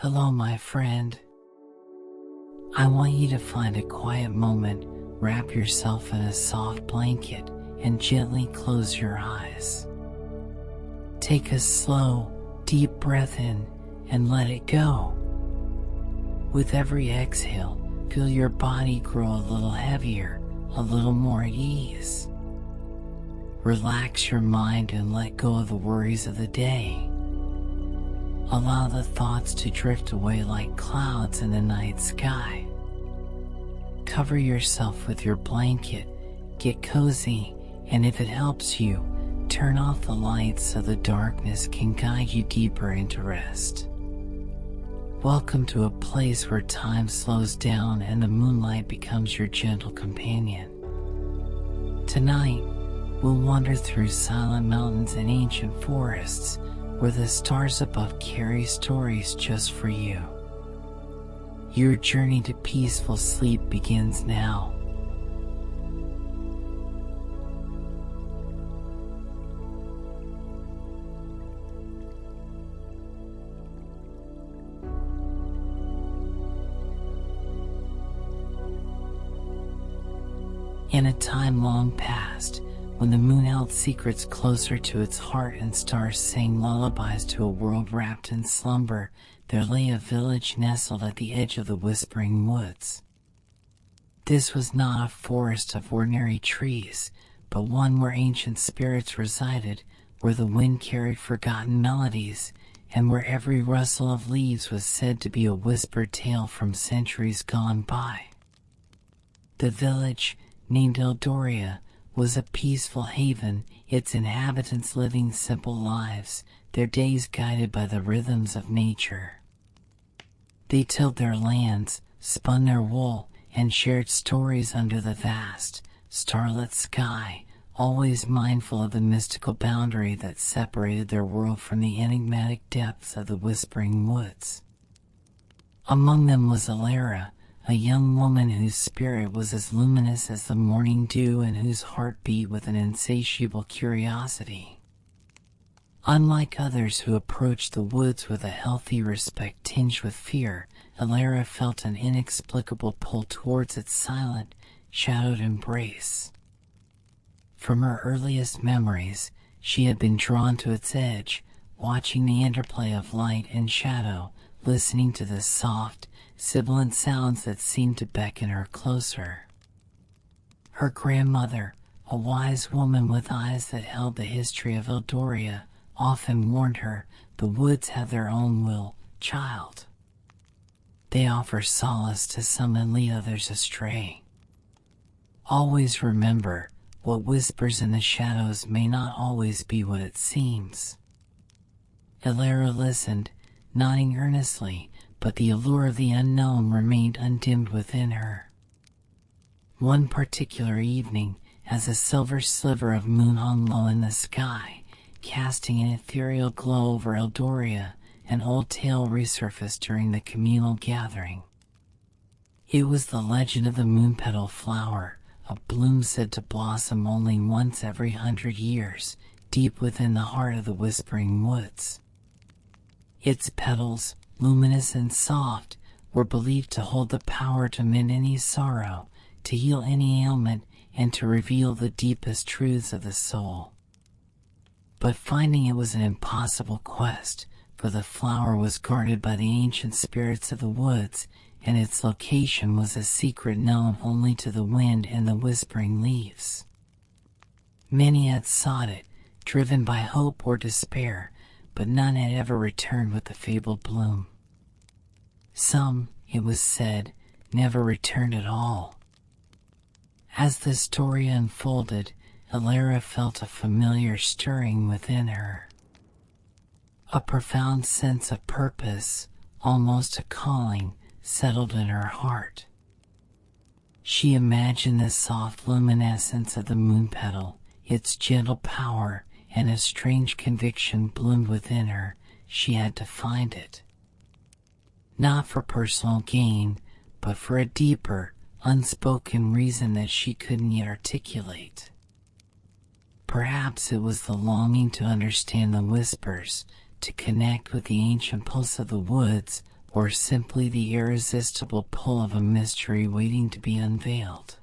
Hello, my friend. I want you to find a quiet moment, wrap yourself in a soft blanket, and gently close your eyes. Take a slow, deep breath in and let it go. With every exhale, feel your body grow a little heavier, a little more at ease. Relax your mind and let go of the worries of the day. Allow the thoughts to drift away like clouds in the night sky. Cover yourself with your blanket, get cozy, and if it helps you, turn off the lights so the darkness can guide you deeper into rest. Welcome to a place where time slows down and the moonlight becomes your gentle companion. Tonight, we'll wander through silent mountains and ancient forests where the stars above carry stories just for you. Your journey to peaceful sleep begins now. In a time long past, when the moon held secrets closer to its heart and stars sang lullabies to a world wrapped in slumber, there lay a village nestled at the edge of the whispering woods. This was not a forest of ordinary trees, but one where ancient spirits resided, where the wind carried forgotten melodies, and where every rustle of leaves was said to be a whispered tale from centuries gone by. The village, named Eldoria, was a peaceful haven, its inhabitants living simple lives, their days guided by the rhythms of nature. They tilled their lands, spun their wool, and shared stories under the vast, starlit sky, always mindful of the mystical boundary that separated their world from the enigmatic depths of the whispering woods. Among them was Elara, a young woman whose spirit was as luminous as the morning dew and whose heart beat with an insatiable curiosity. Unlike others who approached the woods with a healthy respect tinged with fear, Elara felt an inexplicable pull towards its silent, shadowed embrace. From her earliest memories, she had been drawn to its edge, watching the interplay of light and shadow, listening to the soft, sibilant sounds that seemed to beckon her closer. Her grandmother, a wise woman with eyes that held the history of Eldoria, often warned her, "The woods have their own will, child. They offer solace to some and lead others astray. Always remember, what whispers in the shadows may not always be what it seems." Elara listened, nodding earnestly, but the allure of the unknown remained undimmed within her. One particular evening, as a silver sliver of moon hung low in the sky, casting an ethereal glow over Eldoria, an old tale resurfaced during the communal gathering. It was the legend of the Moonpetal flower, a bloom said to blossom only once every 100 years, deep within the heart of the whispering woods. Its petals, luminous and soft, were believed to hold the power to mend any sorrow, to heal any ailment, and to reveal the deepest truths of the soul. But finding it was an impossible quest, for the flower was guarded by the ancient spirits of the woods, and its location was a secret known only to the wind and the whispering leaves. Many had sought it, driven by hope or despair, but none had ever returned with the fabled bloom. Some, it was said, never returned at all. As the story unfolded, Elara felt a familiar stirring within her. A profound sense of purpose, almost a calling, settled in her heart. She imagined the soft luminescence of the moonpetal, its gentle power, and a strange conviction bloomed within her. She had to find it. Not for personal gain, but for a deeper, unspoken reason that she couldn't yet articulate. Perhaps it was the longing to understand the whispers, to connect with the ancient pulse of the woods, or simply the irresistible pull of a mystery waiting to be unveiled.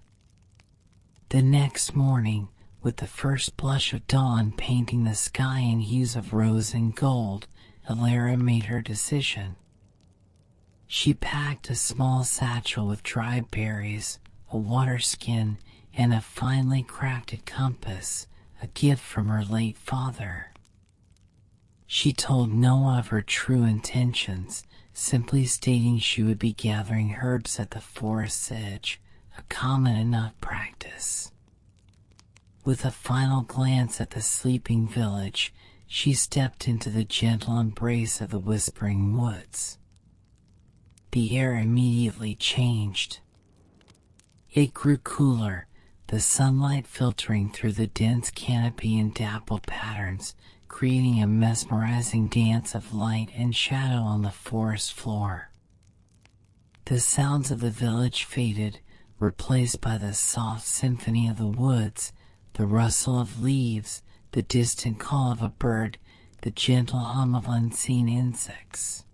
The next morning, with the first blush of dawn painting the sky in hues of rose and gold, Elara made her decision. She packed a small satchel with dry berries, a water skin, and a finely crafted compass, a gift from her late father. She told no one of her true intentions, simply stating she would be gathering herbs at the forest's edge, a common enough practice. With a final glance at the sleeping village, she stepped into the gentle embrace of the whispering woods. The air immediately changed. It grew cooler, the sunlight filtering through the dense canopy in dappled patterns, creating a mesmerizing dance of light and shadow on the forest floor. The sounds of the village faded, replaced by the soft symphony of the woods, the rustle of leaves, the distant call of a bird, the gentle hum of unseen insects.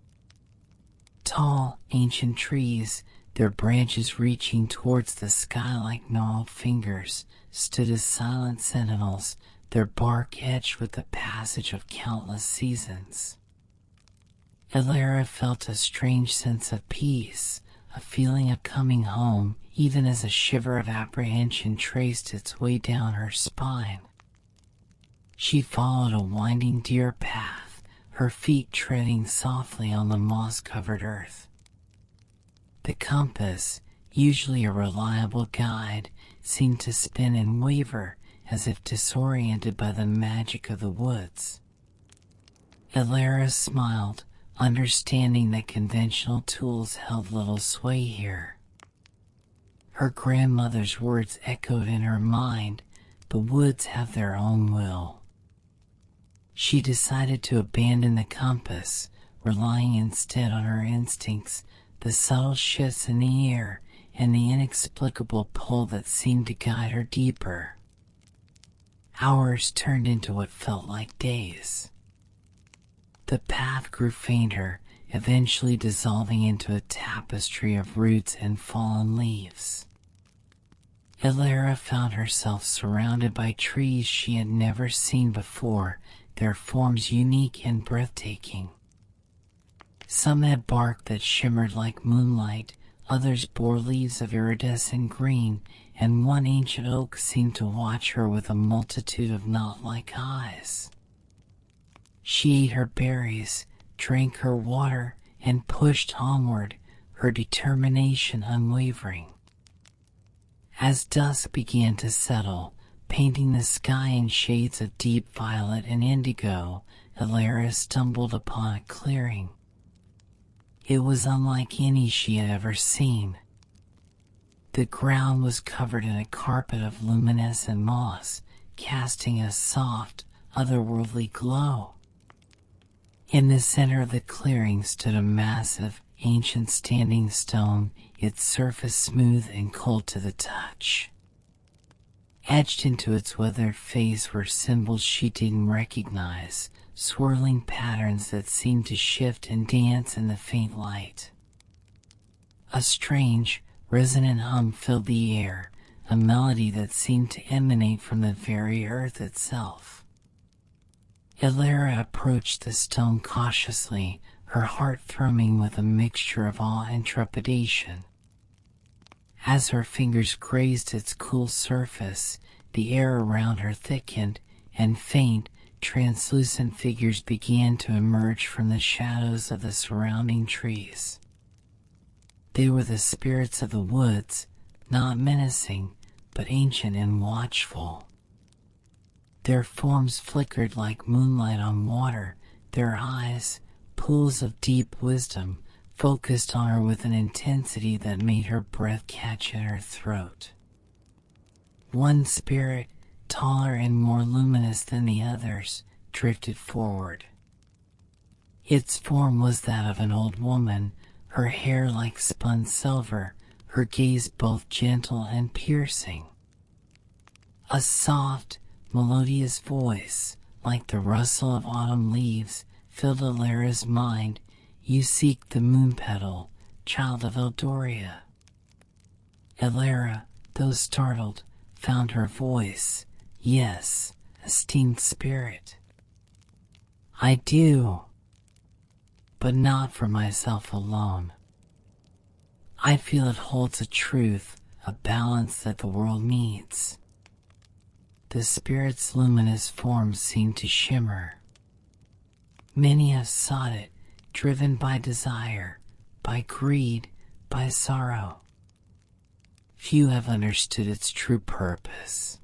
Tall, ancient trees, their branches reaching towards the sky like gnarled fingers, stood as silent sentinels, their bark etched with the passage of countless seasons. Elara felt a strange sense of peace, a feeling of coming home, even as a shiver of apprehension traced its way down her spine. She followed a winding deer path, her feet treading softly on the moss-covered earth. The compass, usually a reliable guide, seemed to spin and waver, as if disoriented by the magic of the woods. Elara smiled, understanding that conventional tools held little sway here. Her grandmother's words echoed in her mind, "The woods have their own will." She decided to abandon the compass, relying instead on her instincts, the subtle shifts in the air, and the inexplicable pull that seemed to guide her deeper. Hours turned into what felt like days. The path grew fainter, eventually dissolving into a tapestry of roots and fallen leaves. Elara found herself surrounded by trees she had never seen before, their forms unique and breathtaking. Some had bark that shimmered like moonlight, others bore leaves of iridescent green, and one ancient oak seemed to watch her with a multitude of knot-like eyes. She ate her berries, drank her water, and pushed onward, her determination unwavering. As dusk began to settle, painting the sky in shades of deep violet and indigo, Elara stumbled upon a clearing. It was unlike any she had ever seen. The ground was covered in a carpet of luminescent moss, casting a soft, otherworldly glow. In the center of the clearing stood a massive, ancient standing stone, its surface smooth and cold to the touch. Etched into its weathered face were symbols she didn't recognize, swirling patterns that seemed to shift and dance in the faint light. A strange, resonant hum filled the air, a melody that seemed to emanate from the very earth itself. Elara approached the stone cautiously, her heart thrumming with a mixture of awe and trepidation. As her fingers grazed its cool surface, the air around her thickened, and faint, translucent figures began to emerge from the shadows of the surrounding trees. They were the spirits of the woods, not menacing, but ancient and watchful. Their forms flickered like moonlight on water, their eyes, pools of deep wisdom, focused on her with an intensity that made her breath catch in her throat. One spirit, taller and more luminous than the others, drifted forward. Its form was that of an old woman, her hair like spun silver, her gaze both gentle and piercing. A soft, melodious voice, like the rustle of autumn leaves, filled Elara's mind, You seek the Moonpetal, child of Eldoria. Elara, though startled, found her voice. Yes, esteemed spirit. I do. But not for myself alone. I feel it holds a truth, a balance that the world needs. The spirit's luminous forms seem to shimmer. Many have sought it, driven by desire, by greed, by sorrow. Few have understood its true purpose.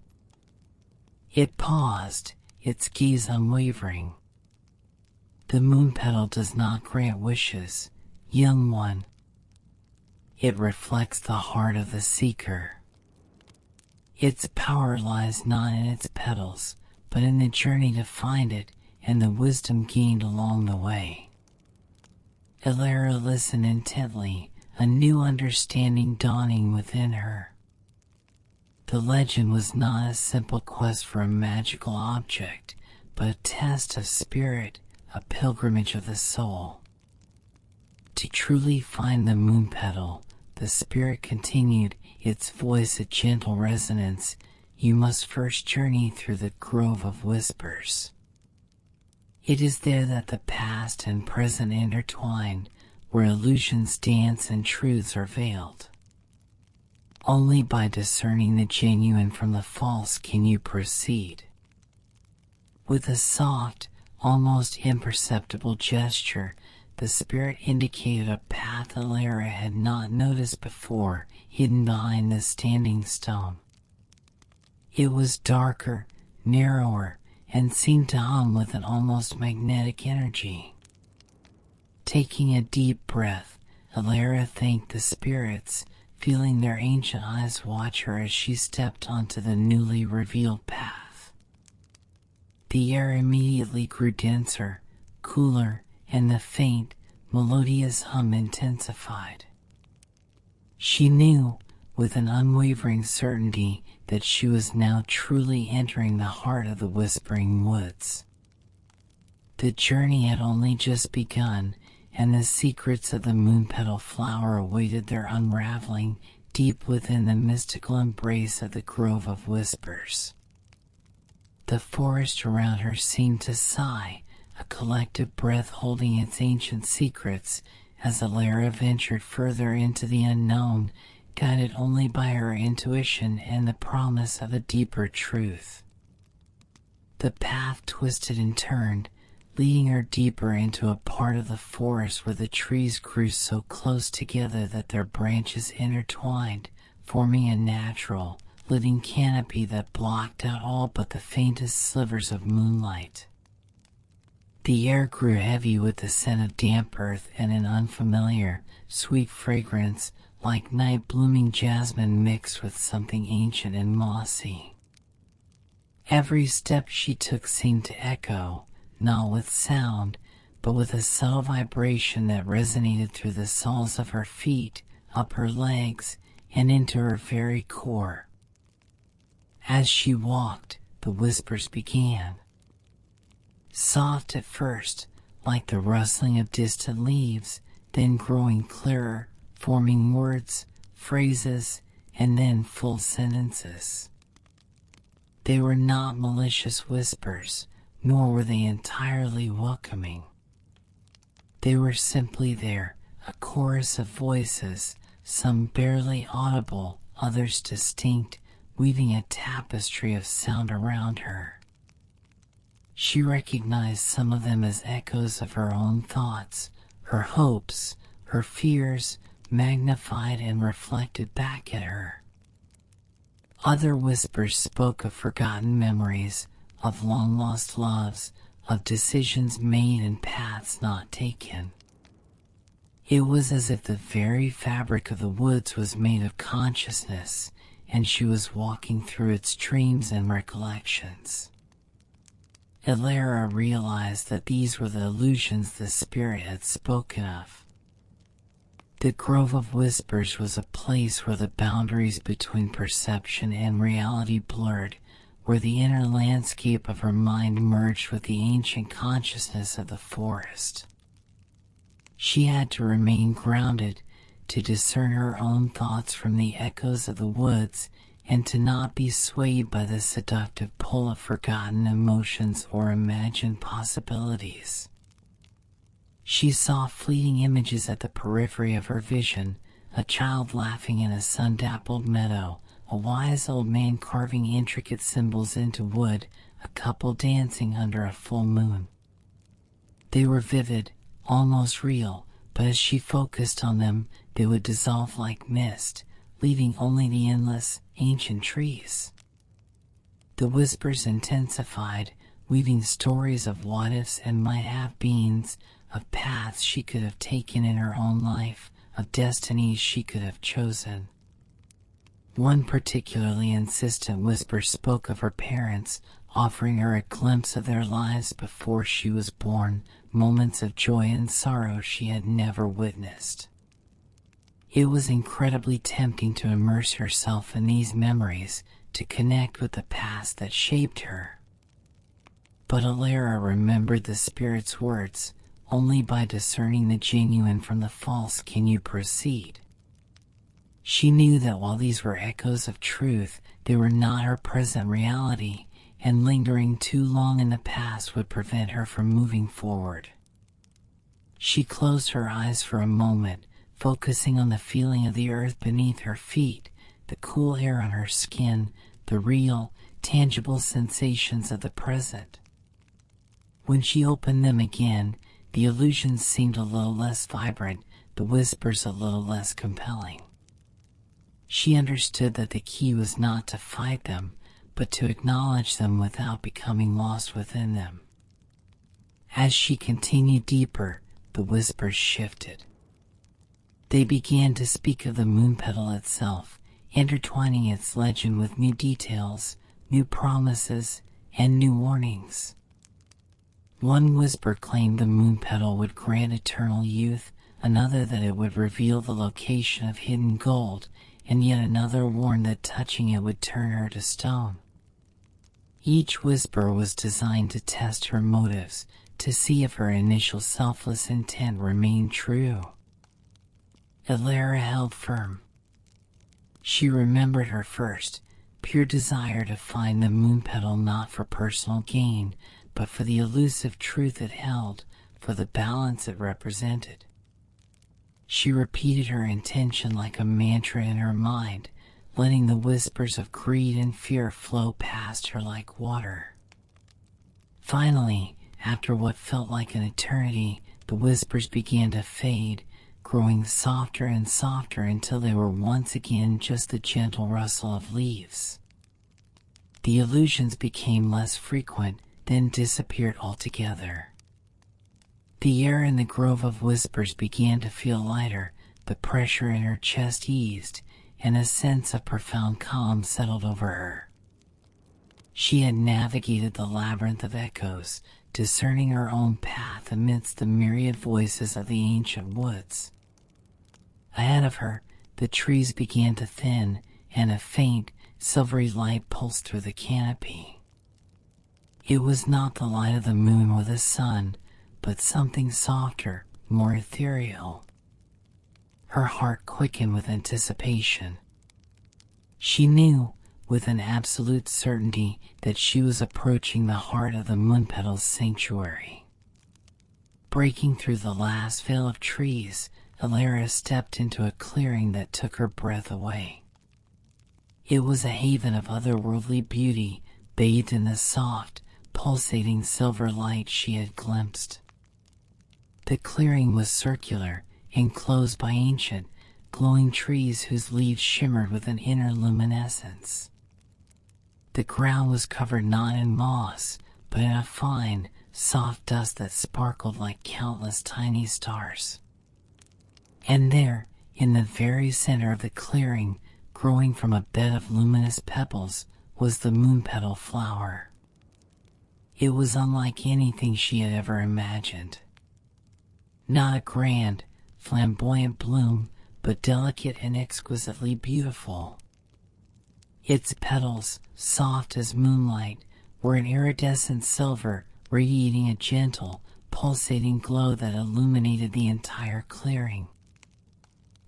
It paused, its gaze unwavering. The Moonpetal does not grant wishes, young one. It reflects the heart of the seeker. Its power lies not in its petals, but in the journey to find it and the wisdom gained along the way. Elara listened intently, a new understanding dawning within her. The legend was not a simple quest for a magical object, but a test of spirit, a pilgrimage of the soul. To truly find the Moonpetal, the spirit continued, its voice a gentle resonance, you must first journey through the grove of whispers. It is there that the past and present intertwine, where illusions dance and truths are veiled. Only by discerning the genuine from the false can you proceed. With a soft, almost imperceptible gesture, the spirit indicated a path Elara had not noticed before, hidden behind the standing stone. It was darker, narrower, and seemed to hum with an almost magnetic energy. Taking a deep breath, Elara thanked the spirits, feeling their ancient eyes watch her as she stepped onto the newly revealed path. The air immediately grew denser, cooler, and the faint, melodious hum intensified. She knew, with an unwavering certainty, that she was now truly entering the heart of the Whispering Woods. The journey had only just begun, and the secrets of the Moonpetal flower awaited their unraveling deep within the mystical embrace of the Grove of Whispers. The forest around her seemed to sigh, a collective breath holding its ancient secrets, as Elara ventured further into the unknown, guided only by her intuition and the promise of a deeper truth. The path twisted and turned, leading her deeper into a part of the forest where the trees grew so close together that their branches intertwined, forming a natural, living canopy that blocked out all but the faintest slivers of moonlight. The air grew heavy with the scent of damp earth and an unfamiliar, sweet fragrance, like night-blooming jasmine mixed with something ancient and mossy. Every step she took seemed to echo, not with sound, but with a subtle vibration that resonated through the soles of her feet, up her legs, and into her very core. As she walked, the whispers began. Soft at first, like the rustling of distant leaves, then growing clearer, forming words, phrases, and then full sentences. They were not malicious whispers, nor were they entirely welcoming. They were simply there, a chorus of voices, some barely audible, others distinct, weaving a tapestry of sound around her. She recognized some of them as echoes of her own thoughts, her hopes, her fears, magnified and reflected back at her. Other whispers spoke of forgotten memories, of long-lost loves, of decisions made and paths not taken. It was as if the very fabric of the woods was made of consciousness, and she was walking through its dreams and recollections. Elara realized that these were the illusions the spirit had spoken of. The Grove of Whispers was a place where the boundaries between perception and reality blurred, where the inner landscape of her mind merged with the ancient consciousness of the forest. She had to remain grounded, to discern her own thoughts from the echoes of the woods, and to not be swayed by the seductive pull of forgotten emotions or imagined possibilities. She saw fleeting images at the periphery of her vision, a child laughing in a sun-dappled meadow, a wise old man carving intricate symbols into wood, a couple dancing under a full moon. They were vivid, almost real, but as she focused on them, they would dissolve like mist, leaving only the endless, ancient trees. The whispers intensified, weaving stories of what-ifs and might-have-beens, of paths she could have taken in her own life, of destinies she could have chosen. One particularly insistent whisper spoke of her parents, offering her a glimpse of their lives before she was born, moments of joy and sorrow she had never witnessed. It was incredibly tempting to immerse herself in these memories, to connect with the past that shaped her. But Elara remembered the spirit's words, "Only by discerning the genuine from the false can you proceed." She knew that while these were echoes of truth, they were not her present reality, and lingering too long in the past would prevent her from moving forward. She closed her eyes for a moment, focusing on the feeling of the earth beneath her feet, the cool air on her skin, the real, tangible sensations of the present. When she opened them again, the illusions seemed a little less vibrant, the whispers a little less compelling. She understood that the key was not to fight them, but to acknowledge them without becoming lost within them. As she continued deeper, the whispers shifted. They began to speak of the Moonpetal itself, intertwining its legend with new details, new promises, and new warnings. One whisper claimed the Moonpetal would grant eternal youth, another that it would reveal the location of hidden gold, and yet another warned that touching it would turn her to stone. Each whisper was designed to test her motives, to see if her initial selfless intent remained true. Elara held firm. She remembered her first, pure desire to find the Moonpetal not for personal gain, but for the elusive truth it held, for the balance it represented. She repeated her intention like a mantra in her mind, letting the whispers of greed and fear flow past her like water. Finally, after what felt like an eternity, the whispers began to fade, growing softer and softer until they were once again just the gentle rustle of leaves. The illusions became less frequent, then disappeared altogether. The air in the grove of whispers began to feel lighter, the pressure in her chest eased, and a sense of profound calm settled over her. She had navigated the labyrinth of echoes, discerning her own path amidst the myriad voices of the ancient woods. Ahead of her, the trees began to thin, and a faint, silvery light pulsed through the canopy. It was not the light of the moon or the sun, but something softer, more ethereal. Her heart quickened with anticipation. She knew, with an absolute certainty, that she was approaching the heart of the Moonpetal's sanctuary. Breaking through the last veil of trees, Elara stepped into a clearing that took her breath away. It was a haven of otherworldly beauty, bathed in the soft, pulsating silver light she had glimpsed. The clearing was circular, enclosed by ancient, glowing trees whose leaves shimmered with an inner luminescence. The ground was covered not in moss, but in a fine, soft dust that sparkled like countless tiny stars. And there, in the very center of the clearing, growing from a bed of luminous pebbles, was the Moonpetal flower. It was unlike anything she had ever imagined. Not a grand, flamboyant bloom, but delicate and exquisitely beautiful. Its petals, soft as moonlight, were an iridescent silver, radiating a gentle, pulsating glow that illuminated the entire clearing.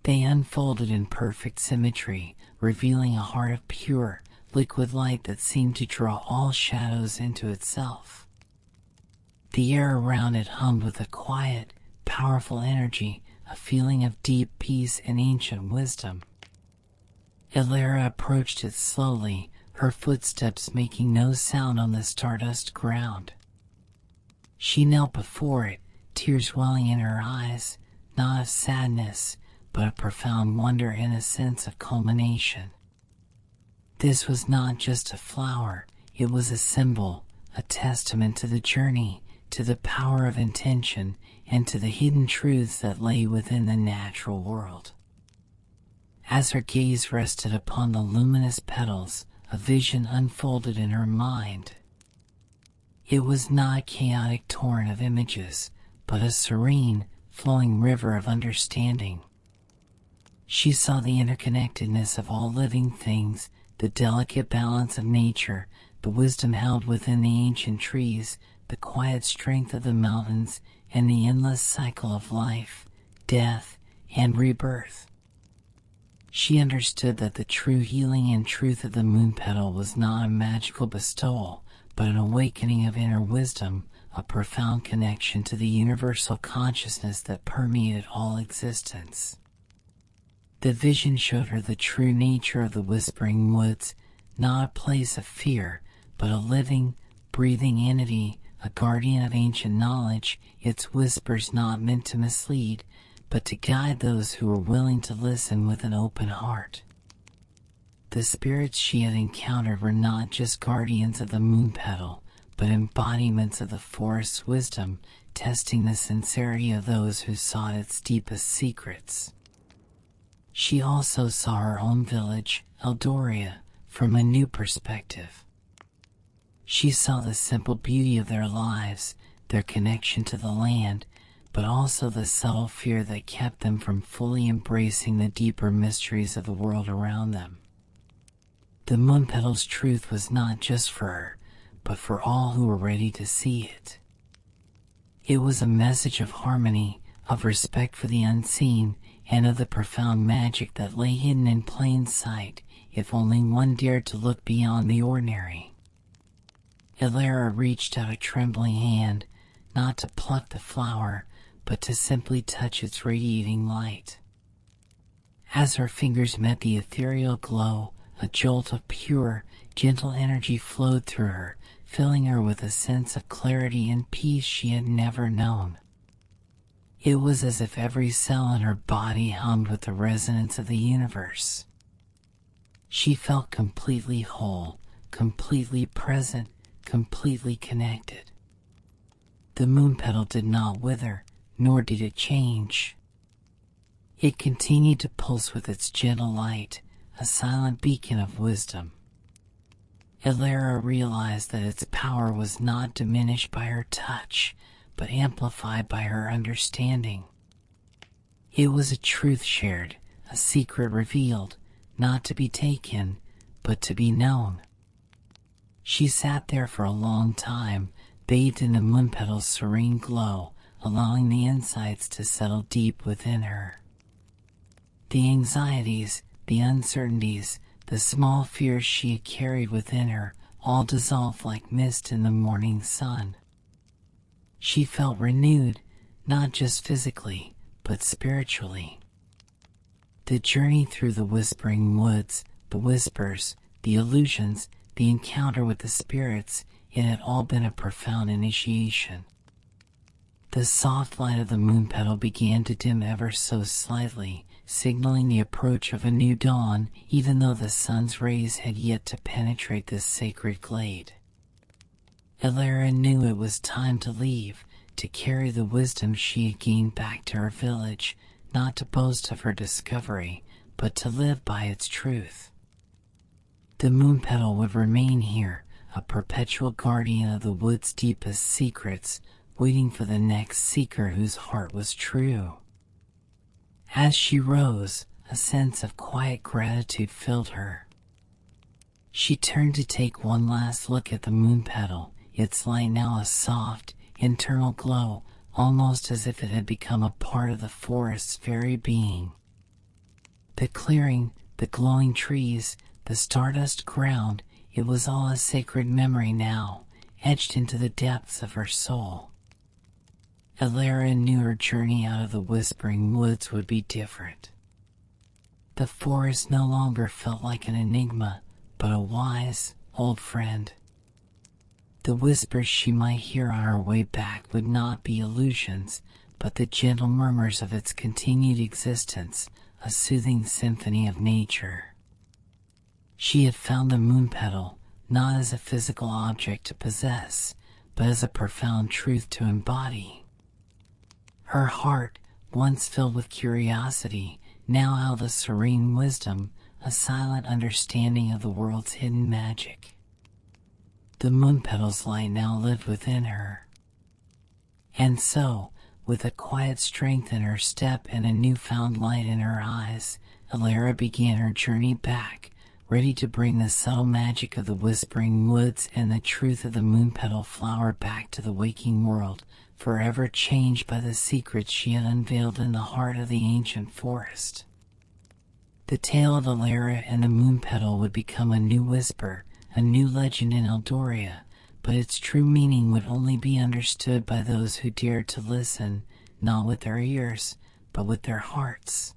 They unfolded in perfect symmetry, revealing a heart of pure, liquid light that seemed to draw all shadows into itself. The air around it hummed with a quiet, powerful energy, a feeling of deep peace and ancient wisdom. Elara approached it slowly, her footsteps making no sound on the stardust ground. She knelt before it, tears welling in her eyes, not of sadness, but of profound wonder and a sense of culmination. This was not just a flower, it was a symbol, a testament to the journey, to the power of intention, and to the hidden truths that lay within the natural world. As her gaze rested upon the luminous petals, a vision unfolded in her mind. It was not a chaotic torrent of images, but a serene, flowing river of understanding. She saw the interconnectedness of all living things, the delicate balance of nature, the wisdom held within the ancient trees, the quiet strength of the mountains, and the endless cycle of life, death, and rebirth. She understood that the true healing and truth of the Moonpetal was not a magical bestowal, but an awakening of inner wisdom, a profound connection to the universal consciousness that permeated all existence. The vision showed her the true nature of the Whispering Woods, not a place of fear, but a living, breathing entity, a guardian of ancient knowledge, its whispers not meant to mislead, but to guide those who were willing to listen with an open heart. The spirits she had encountered were not just guardians of the Moonpetal, but embodiments of the forest's wisdom, testing the sincerity of those who sought its deepest secrets. She also saw her own village, Eldoria, from a new perspective. She saw the simple beauty of their lives, their connection to the land, but also the subtle fear that kept them from fully embracing the deeper mysteries of the world around them. The Moonpetal's truth was not just for her, but for all who were ready to see it. It was a message of harmony, of respect for the unseen, and of the profound magic that lay hidden in plain sight, if only one dared to look beyond the ordinary. Elara reached out a trembling hand, not to pluck the flower, but to simply touch its radiating light. As her fingers met the ethereal glow, a jolt of pure, gentle energy flowed through her, filling her with a sense of clarity and peace she had never known. It was as if every cell in her body hummed with the resonance of the universe. She felt completely whole, completely present, completely connected. The Moonpetal did not wither, nor did it change. It continued to pulse with its gentle light, a silent beacon of wisdom. Elara realized that its power was not diminished by her touch, but amplified by her understanding. It was a truth shared, a secret revealed, not to be taken, but to be known. She sat there for a long time, bathed in the Moonpetal's serene glow, allowing the insights to settle deep within her. The anxieties, the uncertainties, the small fears she had carried within her, all dissolved like mist in the morning sun. She felt renewed, not just physically, but spiritually. The journey through the Whispering Woods, the whispers, the illusions, the encounter with the spirits, it had all been a profound initiation. The soft light of the Moonpetal began to dim ever so slightly, signaling the approach of a new dawn, even though the sun's rays had yet to penetrate this sacred glade. Elara knew it was time to leave, to carry the wisdom she had gained back to her village, not to boast of her discovery, but to live by its truth. The Moonpetal would remain here, a perpetual guardian of the wood's deepest secrets, waiting for the next seeker whose heart was true. As she rose, a sense of quiet gratitude filled her. She turned to take one last look at the Moonpetal, its light now a soft, internal glow, almost as if it had become a part of the forest's very being. The clearing, the glowing trees, the stardust ground, it was all a sacred memory now, etched into the depths of her soul. Elara knew her journey out of the Whispering Woods would be different. The forest no longer felt like an enigma, but a wise, old friend. The whispers she might hear on her way back would not be illusions, but the gentle murmurs of its continued existence, a soothing symphony of nature. She had found the Moonpetal, not as a physical object to possess, but as a profound truth to embody. Her heart, once filled with curiosity, now held a serene wisdom, a silent understanding of the world's hidden magic. The Moonpetal's light now lived within her. And so, with a quiet strength in her step and a newfound light in her eyes, Elara began her journey back, ready to bring the subtle magic of the Whispering Woods and the truth of the Moonpetal flower back to the waking world, forever changed by the secrets she had unveiled in the heart of the ancient forest. The tale of Elara and the Moonpetal would become a new whisper, a new legend in Eldoria, but its true meaning would only be understood by those who dared to listen, not with their ears, but with their hearts.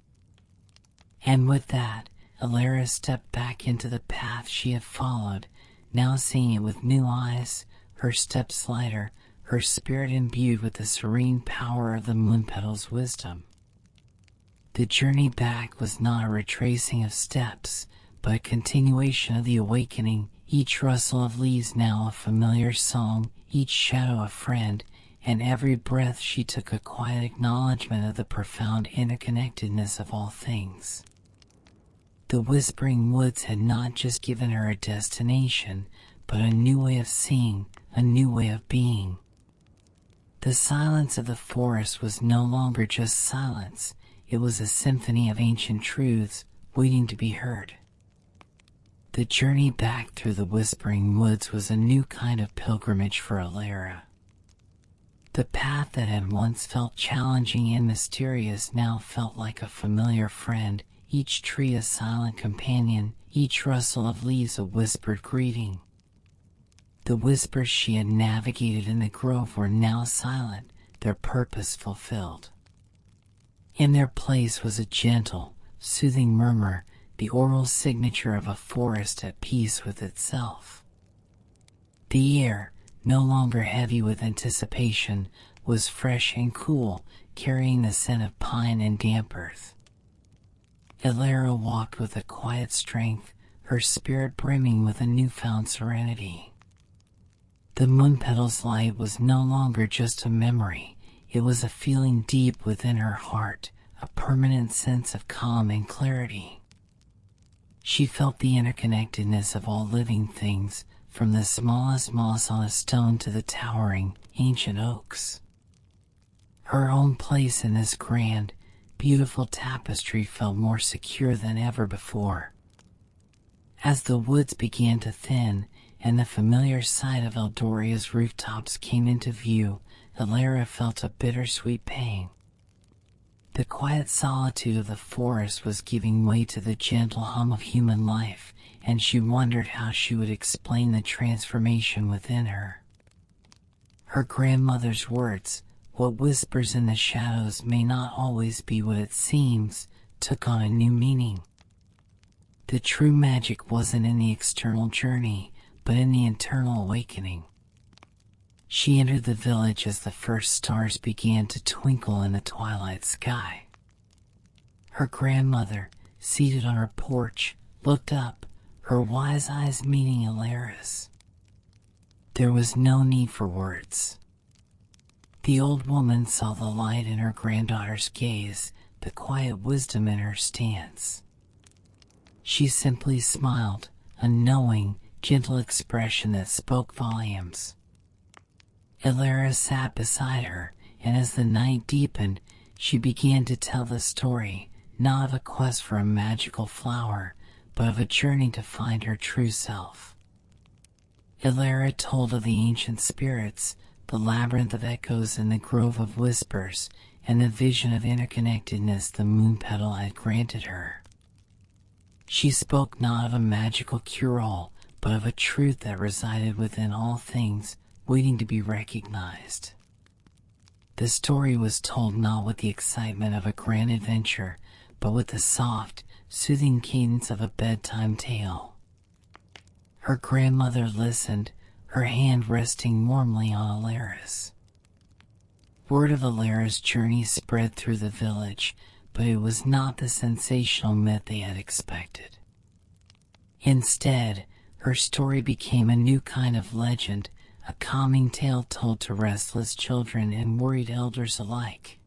And with that, Elara stepped back into the path she had followed, now seeing it with new eyes, her steps lighter, her spirit imbued with the serene power of the Moonpetal's wisdom. The journey back was not a retracing of steps, but a continuation of the awakening, each rustle of leaves now a familiar song, each shadow a friend, and every breath she took a quiet acknowledgement of the profound interconnectedness of all things. The Whispering Woods had not just given her a destination, but a new way of seeing, a new way of being. The silence of the forest was no longer just silence, it was a symphony of ancient truths, waiting to be heard. The journey back through the Whispering Woods was a new kind of pilgrimage for Elara. The path that had once felt challenging and mysterious now felt like a familiar friend, each tree a silent companion, each rustle of leaves a whispered greeting. The whispers she had navigated in the grove were now silent, their purpose fulfilled. In their place was a gentle, soothing murmur, the oral signature of a forest at peace with itself. The air, no longer heavy with anticipation, was fresh and cool, carrying the scent of pine and damp earth. Elara walked with a quiet strength, her spirit brimming with a newfound serenity. The Moonpetal's light was no longer just a memory, it was a feeling deep within her heart, a permanent sense of calm and clarity. She felt the interconnectedness of all living things, from the smallest moss on a stone to the towering, ancient oaks. Her own place in this grand, beautiful tapestry felt more secure than ever before. As the woods began to thin, and the familiar sight of Eldoria's rooftops came into view, Elara felt a bittersweet pang. The quiet solitude of the forest was giving way to the gentle hum of human life, and she wondered how she would explain the transformation within her. Her grandmother's words, "What whispers in the shadows may not always be what it seems," took on a new meaning. The true magic wasn't in the external journey, but in the internal awakening. She entered the village as the first stars began to twinkle in the twilight sky. Her grandmother, seated on her porch, looked up, her wise eyes meeting Elara's. There was no need for words. The old woman saw the light in her granddaughter's gaze, the quiet wisdom in her stance. She simply smiled, a knowing, gentle expression that spoke volumes. Elara sat beside her, and as the night deepened, she began to tell the story, not of a quest for a magical flower, but of a journey to find her true self. Elara told of the ancient spirits, the labyrinth of echoes in the grove of whispers, and the vision of interconnectedness the Moonpetal had granted her. She spoke not of a magical cure-all, but of a truth that resided within all things, waiting to be recognized. The story was told not with the excitement of a grand adventure, but with the soft, soothing cadence of a bedtime tale. Her grandmother listened, her hand resting warmly on Elara's. Word of Elara's journey spread through the village, but it was not the sensational myth they had expected. Instead, her story became a new kind of legend, a calming tale told to restless children and worried elders alike.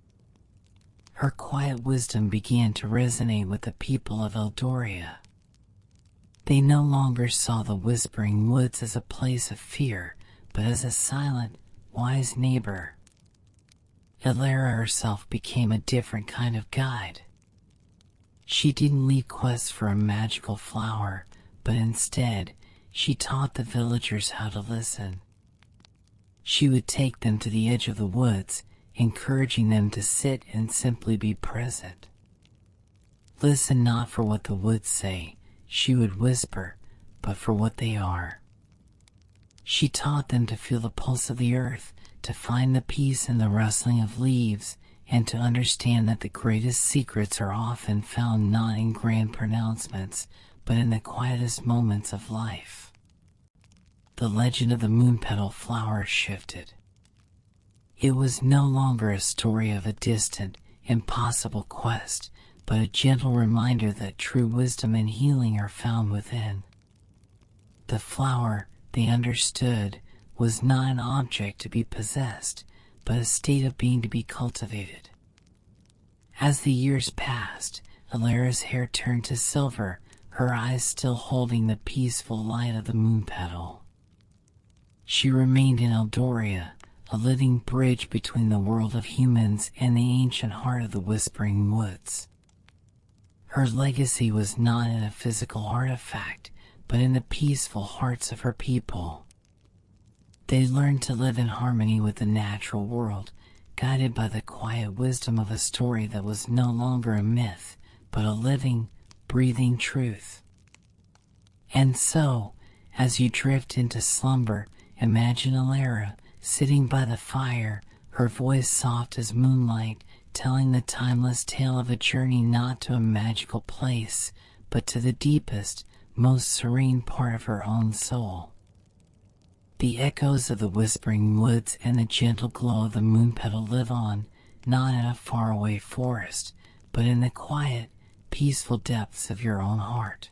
Her quiet wisdom began to resonate with the people of Eldoria. They no longer saw the Whispering Woods as a place of fear, but as a silent, wise neighbor. Elara herself became a different kind of guide. She didn't lead quests for a magical flower, but instead, she taught the villagers how to listen. She would take them to the edge of the woods, encouraging them to sit and simply be present. Listen not for what the woods say, she would whisper, but for what they are. She taught them to feel the pulse of the earth, to find the peace in the rustling of leaves, and to understand that the greatest secrets are often found not in grand pronouncements, but in the quietest moments of life. The legend of the Moonpetal flower shifted. It was no longer a story of a distant, impossible quest, but a gentle reminder that true wisdom and healing are found within. The flower, they understood, was not an object to be possessed, but a state of being to be cultivated. As the years passed, Elara's hair turned to silver, her eyes still holding the peaceful light of the Moonpetal. She remained in Eldoria, a living bridge between the world of humans and the ancient heart of the Whispering Woods. Her legacy was not in a physical artifact, but in the peaceful hearts of her people. They learned to live in harmony with the natural world, guided by the quiet wisdom of a story that was no longer a myth, but a living, breathing truth. And so, as you drift into slumber, imagine Elara, sitting by the fire, her voice soft as moonlight, telling the timeless tale of a journey not to a magical place, but to the deepest, most serene part of her own soul. The echoes of the Whispering Woods and the gentle glow of the Moonpetal live on, not in a faraway forest, but in the quiet, peaceful depths of your own heart.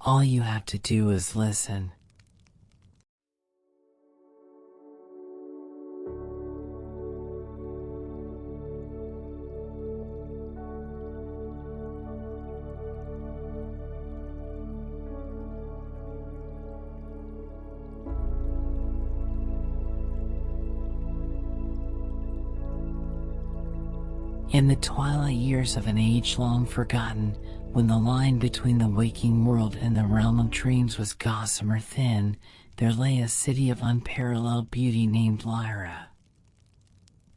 All you have to do is listen. In the twilight years of an age long forgotten, when the line between the waking world and the realm of dreams was gossamer thin, there lay a city of unparalleled beauty named Elara.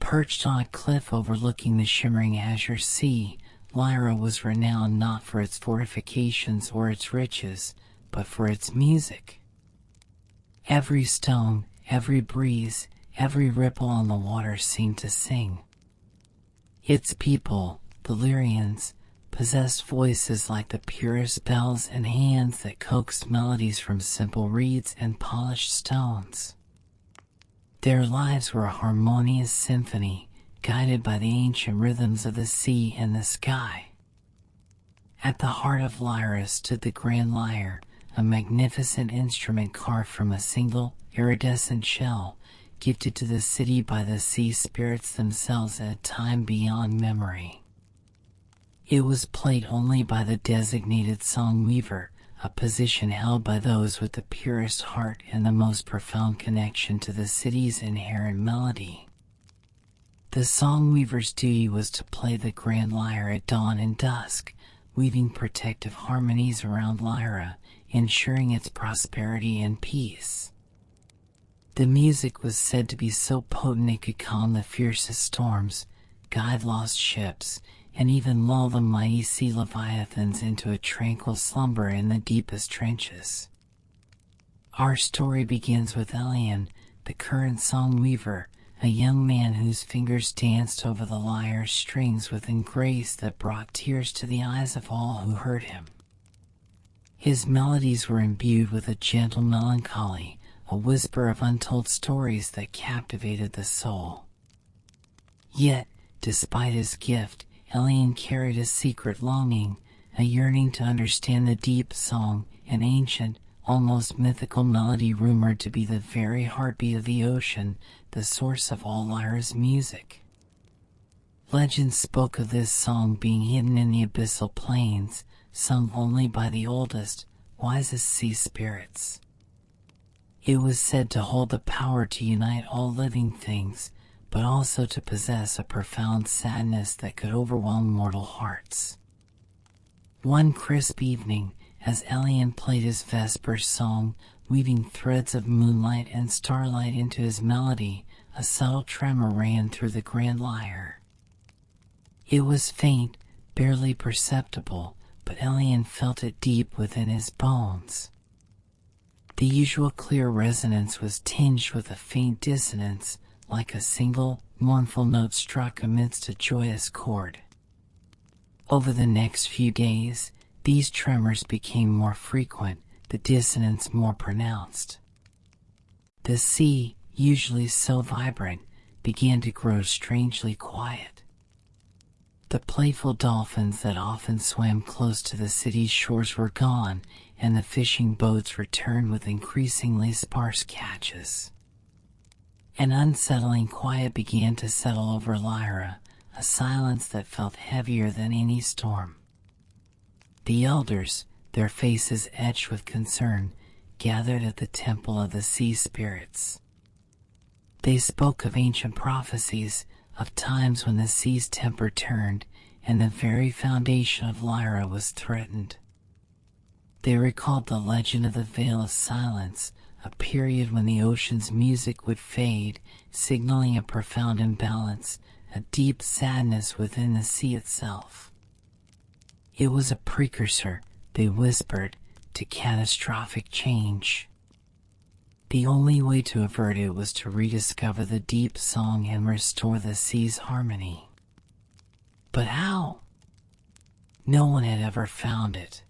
Perched on a cliff overlooking the shimmering azure sea, Elara was renowned not for its fortifications or its riches, but for its music. Every stone, every breeze, every ripple on the water seemed to sing. Its people, the Elians, possessed voices like the purest bells and hands that coaxed melodies from simple reeds and polished stones. Their lives were a harmonious symphony, guided by the ancient rhythms of the sea and the sky. At the heart of Elara stood the grand lyre, a magnificent instrument carved from a single, iridescent shell, gifted to the city by the sea spirits themselves at a time beyond memory. It was played only by the designated song weaver, a position held by those with the purest heart and the most profound connection to the city's inherent melody. The song weaver's duty was to play the grand lyre at dawn and dusk, weaving protective harmonies around Elara, ensuring its prosperity and peace. The music was said to be so potent it could calm the fiercest storms, guide lost ships, and even lull the mighty sea leviathans into a tranquil slumber in the deepest trenches. Our story begins with Elian, the current song weaver, a young man whose fingers danced over the lyre's strings with a grace that brought tears to the eyes of all who heard him. His melodies were imbued with a gentle melancholy, a whisper of untold stories that captivated the soul. Yet, despite his gift, Elian carried a secret longing, a yearning to understand the deep song, an ancient, almost mythical melody rumored to be the very heartbeat of the ocean, the source of all Lyra's music. Legend spoke of this song being hidden in the abyssal plains, sung only by the oldest, wisest sea spirits. It was said to hold the power to unite all living things, but also to possess a profound sadness that could overwhelm mortal hearts. One crisp evening, as Elian played his vesper song, weaving threads of moonlight and starlight into his melody, a subtle tremor ran through the grand lyre. It was faint, barely perceptible, but Elian felt it deep within his bones. The usual clear resonance was tinged with a faint dissonance, like a single, mournful note struck amidst a joyous chord. Over the next few days, these tremors became more frequent, the dissonance more pronounced. The sea, usually so vibrant, began to grow strangely quiet. The playful dolphins that often swam close to the city's shores were gone, and the fishing boats returned with increasingly sparse catches. An unsettling quiet began to settle over Lyra, a silence that felt heavier than any storm. The elders, their faces etched with concern, gathered at the temple of the sea spirits. They spoke of ancient prophecies, of times when the sea's temper turned, and the very foundation of Lyra was threatened. They recalled the legend of the Veil of Silence, a period when the ocean's music would fade, signaling a profound imbalance, a deep sadness within the sea itself. It was a precursor, they whispered, to catastrophic change. The only way to avert it was to rediscover the deep song and restore the sea's harmony. But how? No one had ever found it.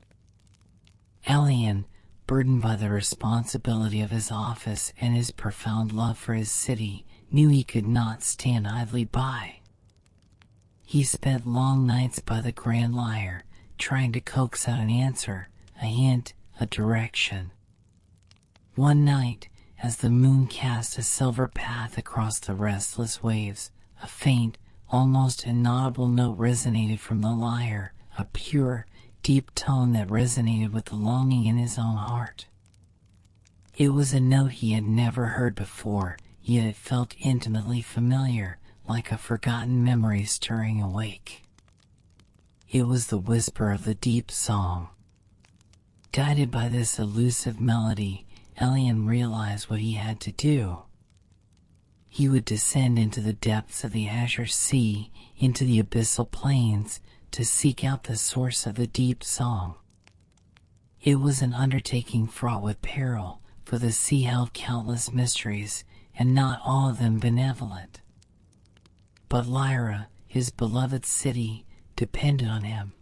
Elian, burdened by the responsibility of his office and his profound love for his city, knew he could not stand idly by. He spent long nights by the grand lyre, trying to coax out an answer, a hint, a direction. One night, as the moon cast a silver path across the restless waves, a faint, almost inaudible note resonated from the lyre, a pure, deep tone that resonated with the longing in his own heart. It was a note he had never heard before, yet it felt intimately familiar, like a forgotten memory stirring awake. It was the whisper of the deep song. Guided by this elusive melody, Elian realized what he had to do. He would descend into the depths of the azure sea, into the abyssal plains, to seek out the source of the deep song. It was an undertaking fraught with peril, for the sea held countless mysteries, and not all of them benevolent. But Lyra, his beloved city, depended on him.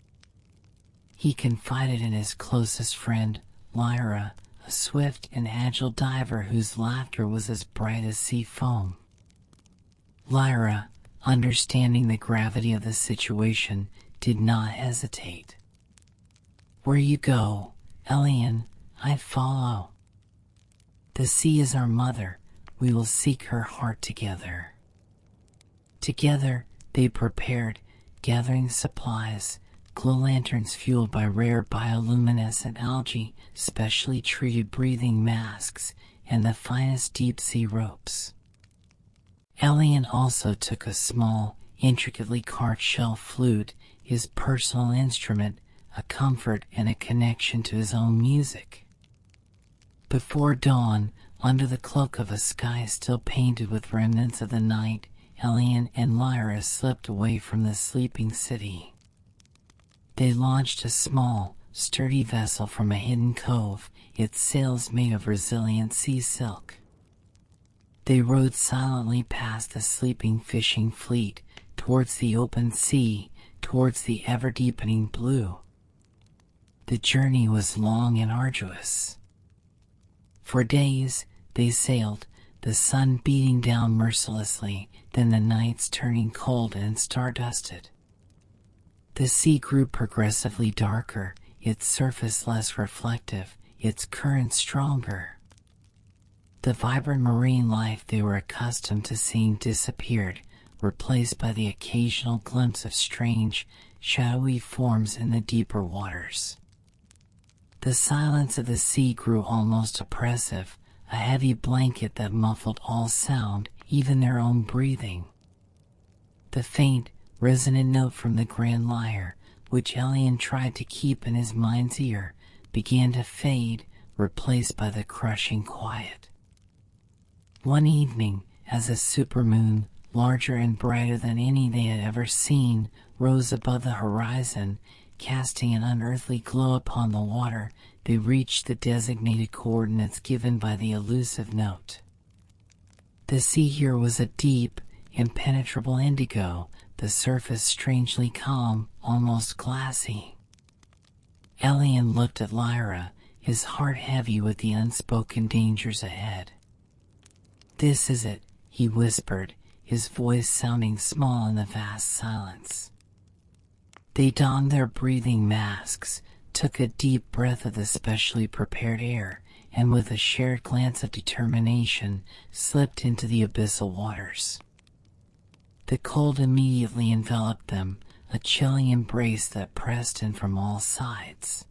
He confided in his closest friend, Lyra, a swift and agile diver whose laughter was as bright as sea foam. Lyra, understanding the gravity of the situation, did not hesitate. "Where you go, Elian, I follow. The sea is our mother, we will seek her heart together." Together, they prepared, gathering supplies, glow lanterns fueled by rare bioluminescent algae, specially treated breathing masks, and the finest deep-sea ropes. Elian also took a small, intricately carved shell flute, his personal instrument, a comfort and a connection to his own music. Before dawn, Under the cloak of a sky still painted with remnants of the night, Elian and Elara slipped away from the sleeping city. They launched a small, sturdy vessel from a hidden cove, its sails made of resilient sea silk. They rowed silently past the sleeping fishing fleet, towards the open sea, towards the ever-deepening blue. The journey was long and arduous. For days they sailed, the sun beating down mercilessly, then the nights turning cold and star-dusted. The sea grew progressively darker, its surface less reflective, its current stronger. The vibrant marine life they were accustomed to seeing disappeared, replaced by the occasional glimpse of strange, shadowy forms in the deeper waters. The silence of the sea grew almost oppressive, a heavy blanket that muffled all sound, even their own breathing. The faint, resonant note from the grand lyre, which Elian tried to keep in his mind's ear, began to fade, replaced by the crushing quiet. One evening, as a supermoon, larger and brighter than any they had ever seen, rose above the horizon, casting an unearthly glow upon the water, they reached the designated coordinates given by the elusive note. The sea here was a deep, impenetrable indigo, the surface strangely calm, almost glassy. Elian looked at Elara, his heart heavy with the unspoken dangers ahead. "This is it," he whispered, his voice sounding small in the vast silence. They donned their breathing masks, took a deep breath of the specially prepared air, and with a shared glance of determination, slipped into the abyssal waters. The cold immediately enveloped them, a chilling embrace that pressed in from all sides.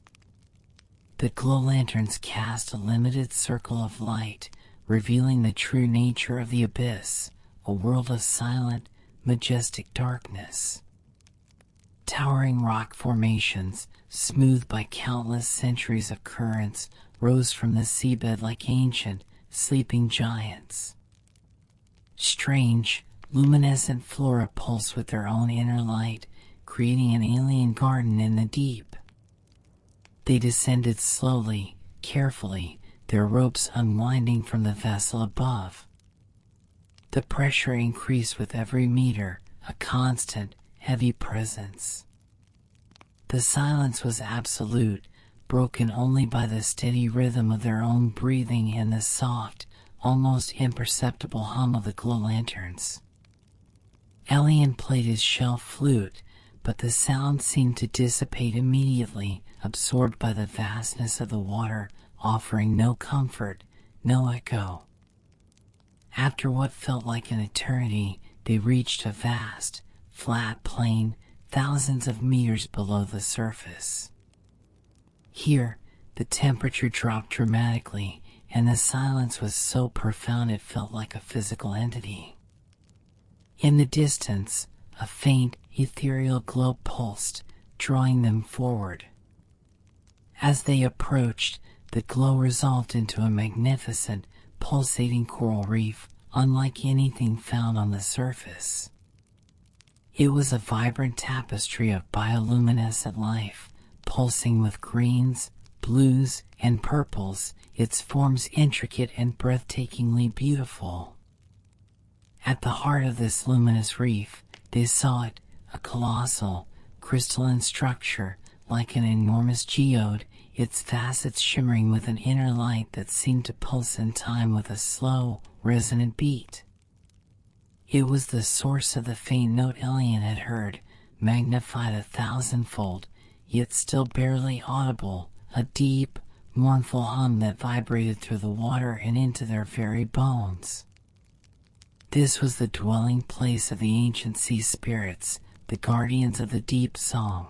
The glow lanterns cast a limited circle of light, revealing the true nature of the abyss, a world of silent, majestic darkness. Towering rock formations, smoothed by countless centuries of currents, rose from the seabed like ancient, sleeping giants. Strange, luminescent flora pulsed with their own inner light, creating an alien garden in the deep. They descended slowly, carefully, their ropes unwinding from the vessel above. The pressure increased with every meter, a constant, heavy presence. The silence was absolute, broken only by the steady rhythm of their own breathing and the soft, almost imperceptible hum of the glow lanterns. Elian played his shell flute, but the sound seemed to dissipate immediately, absorbed by the vastness of the water, offering no comfort, no echo. After what felt like an eternity, they reached a vast, flat plain, thousands of meters below the surface. Here, the temperature dropped dramatically, and the silence was so profound it felt like a physical entity. In the distance, a faint, ethereal glow pulsed, drawing them forward. As they approached, the glow resolved into a magnificent, pulsating coral reef, unlike anything found on the surface. It was a vibrant tapestry of bioluminescent life, pulsing with greens, blues, and purples, its forms intricate and breathtakingly beautiful. At the heart of this luminous reef, they saw it, a colossal, crystalline structure, like an enormous geode, its facets shimmering with an inner light that seemed to pulse in time with a slow, resonant beat. It was the source of the faint note Elian had heard, magnified 1,000-fold, yet still barely audible, a deep, mournful hum that vibrated through the water and into their very bones. This was the dwelling place of the ancient sea spirits, the guardians of the deep song.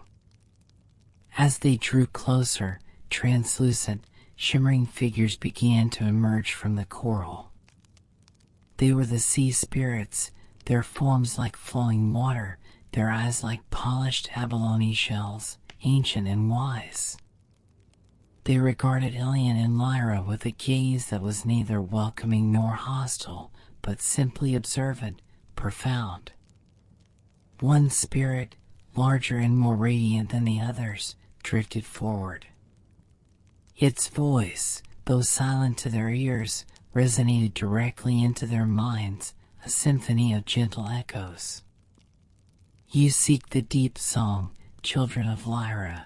As they drew closer, translucent, shimmering figures began to emerge from the coral. They were the sea spirits, their forms like flowing water, their eyes like polished abalone shells, ancient and wise. They regarded Elian and Elara with a gaze that was neither welcoming nor hostile, but simply observant, profound. One spirit, larger and more radiant than the others, drifted forward. Its voice, though silent to their ears, resonated directly into their minds, a symphony of gentle echoes. You seek the deep song, children of Elara.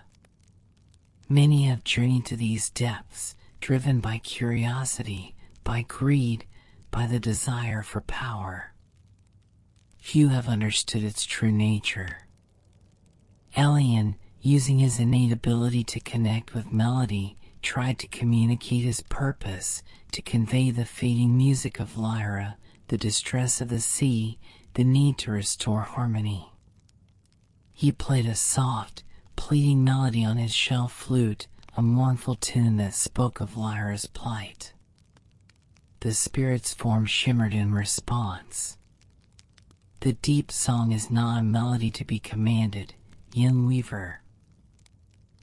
Many have journeyed to these depths, driven by curiosity, by greed, by the desire for power. Few have understood its true nature. Elian, using his innate ability to connect with melody, tried to communicate his purpose, to convey the fading music of Elara, the distress of the sea, the need to restore harmony. He played a soft, pleading melody on his shell flute, a mournful tune that spoke of Elara's plight. The spirit's form shimmered in response. The deep song is not a melody to be commanded, young weaver.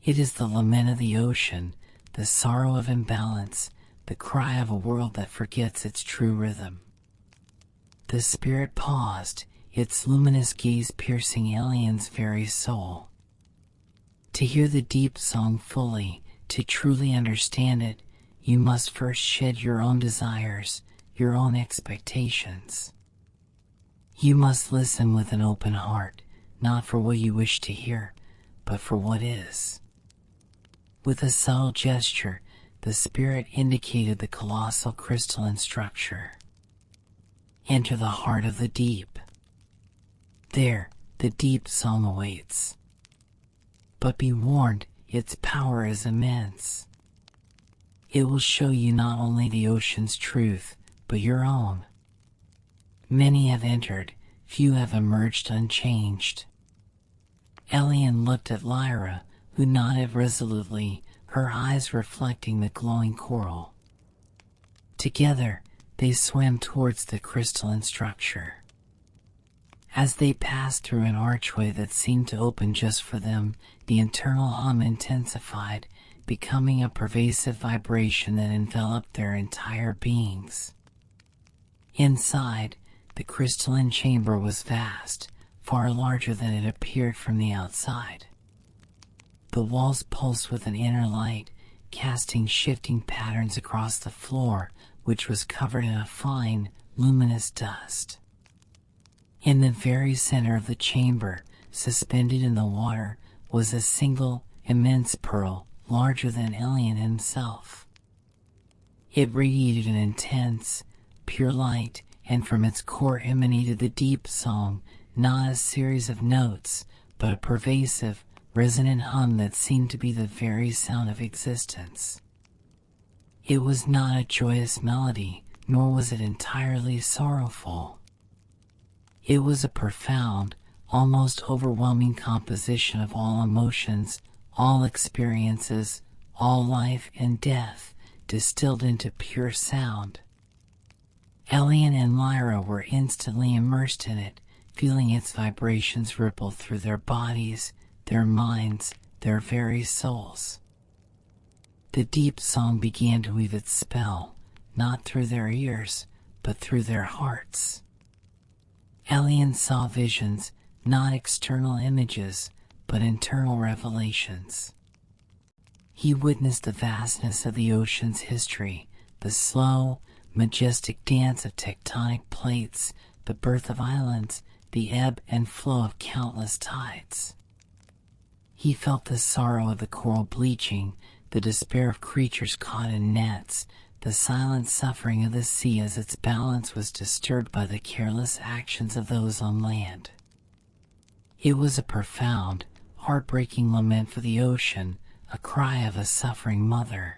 It is the lament of the ocean, the sorrow of imbalance, the cry of a world that forgets its true rhythm. The spirit paused, its luminous gaze piercing Elian's very soul. To hear the deep song fully, to truly understand it, you must first shed your own desires, your own expectations. You must listen with an open heart, not for what you wish to hear, but for what is. With a subtle gesture, the spirit indicated the colossal crystalline structure. Enter the heart of the deep. There, the deep song awaits. But be warned, its power is immense. It will show you not only the ocean's truth, but your own. Many have entered, few have emerged unchanged. Elian looked at Elara, who nodded resolutely, her eyes reflecting the glowing coral. Together, they swam towards the crystalline structure. As they passed through an archway that seemed to open just for them, the internal hum intensified, becoming a pervasive vibration that enveloped their entire beings. Inside, the crystalline chamber was vast, far larger than it appeared from the outside. The walls pulsed with an inner light, casting shifting patterns across the floor, which was covered in a fine, luminous dust. In the very center of the chamber, suspended in the water, was a single, immense pearl, larger than Elian himself. It radiated an intense, pure light, and from its core emanated the deep song, not a series of notes, but a pervasive, resonant hum that seemed to be the very sound of existence. It was not a joyous melody, nor was it entirely sorrowful. It was a profound, almost overwhelming composition of all emotions, all experiences, all life and death, distilled into pure sound. Elian and Elara were instantly immersed in it, feeling its vibrations ripple through their bodies, their minds, their very souls. The deep song began to weave its spell, not through their ears, but through their hearts. Elian saw visions, not external images, but internal revelations. He witnessed the vastness of the ocean's history, the slow, majestic dance of tectonic plates, the birth of islands, the ebb and flow of countless tides. He felt the sorrow of the coral bleaching, the despair of creatures caught in nets, the silent suffering of the sea as its balance was disturbed by the careless actions of those on land. It was a profound, heartbreaking lament for the ocean, a cry of a suffering mother.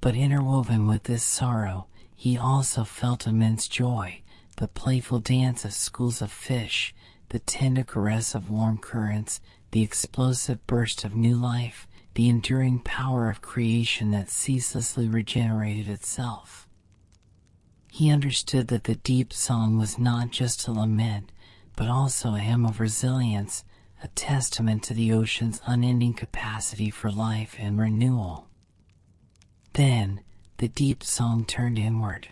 But interwoven with this sorrow, he also felt immense joy, the playful dance of schools of fish, the tender caress of warm currents, the explosive burst of new life, the enduring power of creation that ceaselessly regenerated itself. He understood that the deep song was not just a lament, but also a hymn of resilience, a testament to the ocean's unending capacity for life and renewal. Then, the deep song turned inward.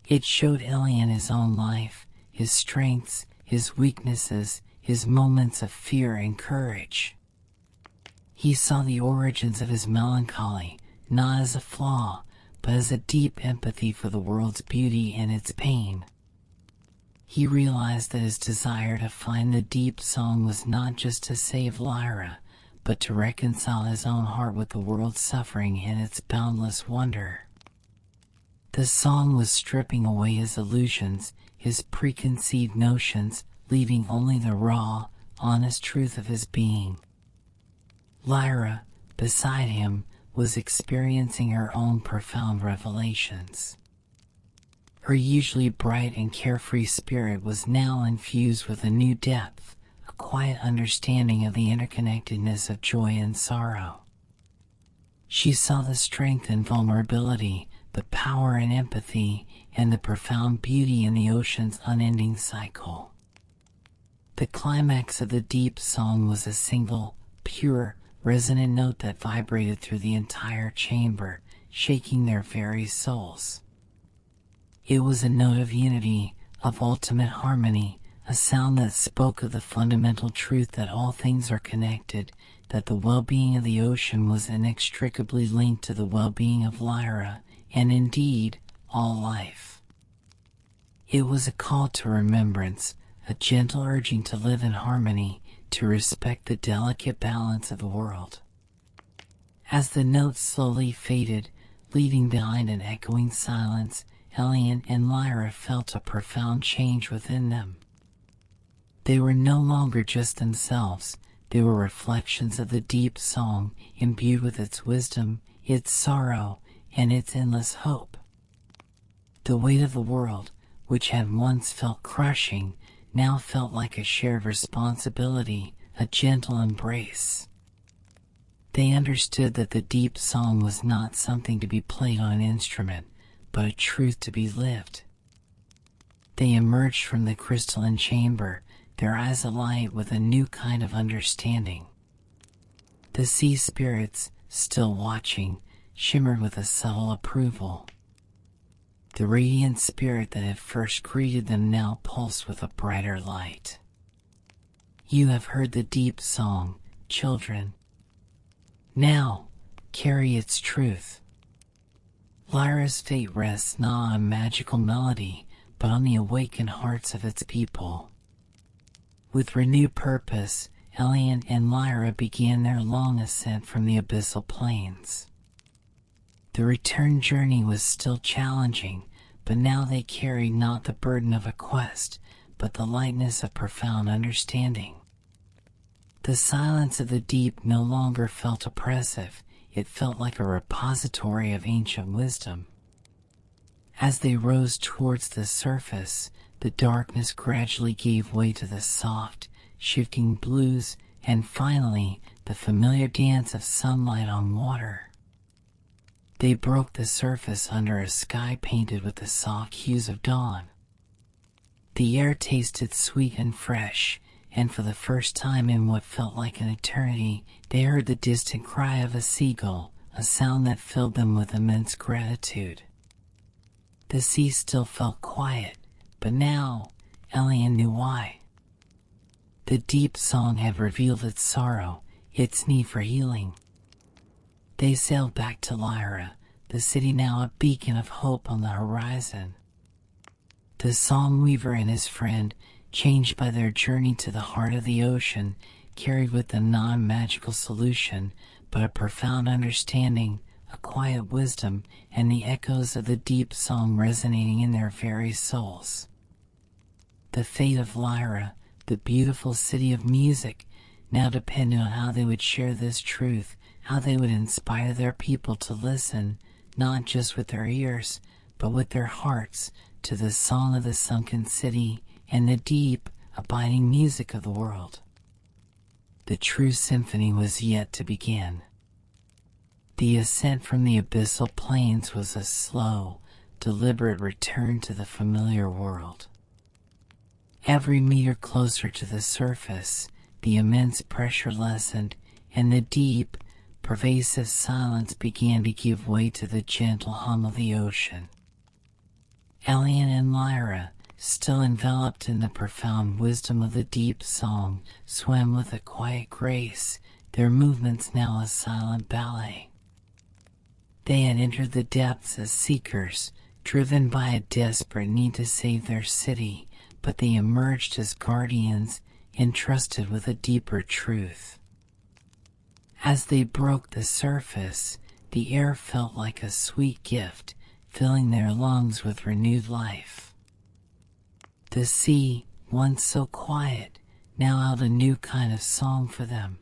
It showed Elian his own life, his strengths, his weaknesses, his moments of fear and courage. He saw the origins of his melancholy, not as a flaw, but as a deep empathy for the world's beauty and its pain. He realized that his desire to find the deep song was not just to save Lyra, but to reconcile his own heart with the world's suffering and its boundless wonder. The song was stripping away his illusions, his preconceived notions, leaving only the raw, honest truth of his being. Lyra, beside him, was experiencing her own profound revelations. Her usually bright and carefree spirit was now infused with a new depth, a quiet understanding of the interconnectedness of joy and sorrow. She saw the strength and vulnerability, the power and empathy, and the profound beauty in the ocean's unending cycle. The climax of the deep song was a single, pure, resonant note that vibrated through the entire chamber, shaking their very souls. It was a note of unity, of ultimate harmony, a sound that spoke of the fundamental truth that all things are connected, that the well-being of the ocean was inextricably linked to the well-being of Lyra, and indeed, all life. It was a call to remembrance, a gentle urging to live in harmony, to respect the delicate balance of the world. As the notes slowly faded, leaving behind an echoing silence, Elian and Lyra felt a profound change within them. They were no longer just themselves, they were reflections of the deep song, imbued with its wisdom, its sorrow, and its endless hope. The weight of the world, which had once felt crushing, now felt like a shared responsibility, a gentle embrace. They understood that the deep song was not something to be played on an instrument, but a truth to be lived. They emerged from the crystalline chamber, their eyes alight with a new kind of understanding. The sea spirits, still watching, shimmered with a subtle approval. The radiant spirit that had first greeted them now pulsed with a brighter light. You have heard the deep song, children. Now, carry its truth. Lyra's fate rests not on a magical melody, but on the awakened hearts of its people. With renewed purpose, Elian and Lyra began their long ascent from the abyssal plains. The return journey was still challenging, but now they carried not the burden of a quest, but the lightness of profound understanding. The silence of the deep no longer felt oppressive, it felt like a repository of ancient wisdom. As they rose towards the surface, the darkness gradually gave way to the soft, shifting blues, and finally, the familiar dance of sunlight on water. They broke the surface under a sky painted with the soft hues of dawn. The air tasted sweet and fresh, and for the first time in what felt like an eternity, they heard the distant cry of a seagull, a sound that filled them with immense gratitude. The sea still felt quiet, but now, Elian knew why. The deep song had revealed its sorrow, its need for healing. They sailed back to Lyra, the city now a beacon of hope on the horizon. The song weaver and his friend, changed by their journey to the heart of the ocean, carried with them not a magical solution, but a profound understanding, a quiet wisdom, and the echoes of the deep song resonating in their very souls. The fate of Lyra, the beautiful city of music, now depended on how they would share this truth, how they would inspire their people to listen, not just with their ears, but with their hearts, to the song of the sunken city and the deep, abiding music of the world. The true symphony was yet to begin. The ascent from the abyssal plains was a slow, deliberate return to the familiar world. Every meter closer to the surface, the immense pressure lessened, and the deep, pervasive silence began to give way to the gentle hum of the ocean. Elian and Elara, still enveloped in the profound wisdom of the deep song, swam with a quiet grace, their movements now a silent ballet. They had entered the depths as seekers, driven by a desperate need to save their city, but they emerged as guardians, entrusted with a deeper truth. As they broke the surface, the air felt like a sweet gift, filling their lungs with renewed life. The sea, once so quiet, now held a new kind of song for them.